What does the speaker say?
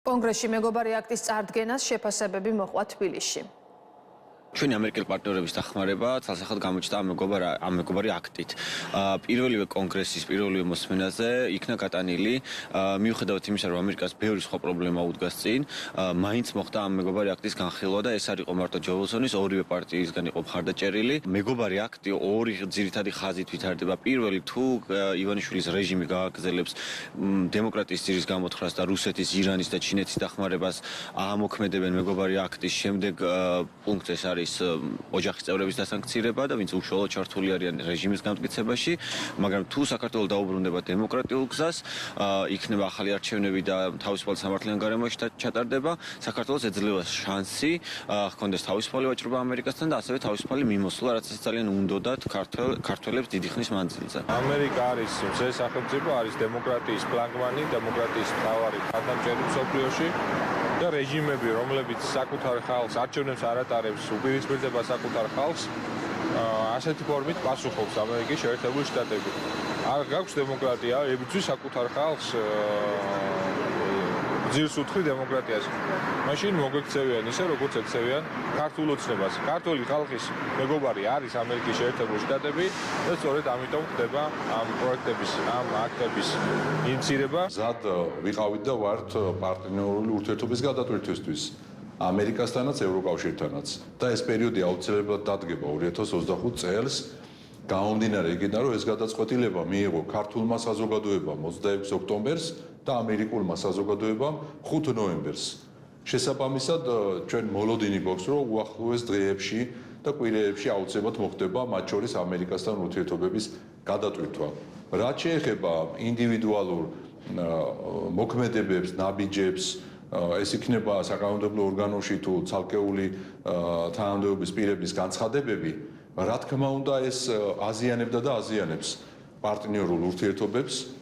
კონგრესში მეგობარი აქტის წარდგენას შეფასებები მოყვა თბილისში. ჩვენი ამერიკელი პარტნიორების დახმარება თვალსაჩინოდ გამოჩნდა ამ მეგობარი აქტით. პირველივე კონგრესის პირველივე მოსმენაზე იქნა გატანილი, მიუხედავად იმისა, რომ ამერიკას ბევრი სხვა პრობლემა უდგას წინ, მაინც მოხდა ამ მეგობარი აქტის განხილვა და ეს არ იყო მარტო ჯო უილსონის, ორივე პარტიისგან იყო მხარდაჭერილი. მეგობარი აქტი ორი ძირითადი ხაზით ვითარდება. პირველი, თუ ივანიშვილის რეჟიმი გააგრძელებს დემოკრატიის ძირის გამოთხრას და რუსეთის, ირანის და ჩინეთის დახმარებას აამოქმედებენ მეგობარი აქტის შემდეგ პუნქტ ეს არის ოჯახის წევრების დასანქცირება და ვინც უშუალოდ ჩართული არიან რეჟიმის გამტკიცებაში, მაგრამ თუ საქართველოს დაუბრუნდება დემოკრატიულ გზას, იქნება ახალი არჩევნები და თავისუფალი სამართლიანი გარემოში ჩატარდება, საქართველოს ეძლევა შანსი ჰქონდეს თავისუფალი ვაჭრობა ამერიკასთან და ასევე თავისუფალი მიმოსვლა, რაც ძალიან უნდოდათ ქართველებს დიდი ხნის მანძილზე. ამერიკა არის მზე სახელმწიფო, არის დემოკრატიის ფლანგმანი, დემოკრატიის მთავარი მხარდამჭერი მსოფლიოში და რეჟიმები, რომლებიც საკუთარ ხალხს არჩევნებს არ ატარებს, უპირისპირდება საკუთარ ხალხს, ასეთი ფორმით პასუხობს ამერიკის შეერთებული შტატები. არ გაქვს დემოკრატია, ებრძვის საკუთარ ხალხს ძირს უთხრი დემოკრატიაზე. მაშინ მოგვექცევიან ისე, როგორც ექცევიან ქართულ ოცნებას. ქართული ხალხის მეგობარი არის ამერიკის შეერთებული შტატები და სწორედ ამიტომ ხდება ამ პროექტების, ამ აქტების ინიცირება. ზად ვიყავით და ვართ პარტნიორული ურთიერთობის გადატვირთვისთვის ამერიკასთანაც, ევროკავშირთანაც. და ეს პერიოდი აუცილებლად დადგება 2025 წელს. გამომდინარე იქიდან, რომ ეს გადაწყვეტილება მიიღო ქართულმა საზოგადოებამ 26 ოქტომბერს და ამერიკულმა საზოგადოებამ 5 ნოემბერს. შესაბამისად, ჩვენ მოლოდინი გვაქვს, რომ უახლოეს დღეებში და კვირეებში აუცილებლად მოხდება მათ შორის ამერიკასთან ურთიერთობების გადატვირთვა. რაც შეეხება ინდივიდუალურ მოქმედებებს, ნაბიჯებს, ეს იქნება საკანონმდებლო ორგანოში თუ ცალკეული თანამდებობის პირების განცხადებები, რა თქმა უნდა ეს აზიანებდა და აზიანებს პარტნიორულ ურთიერთობებს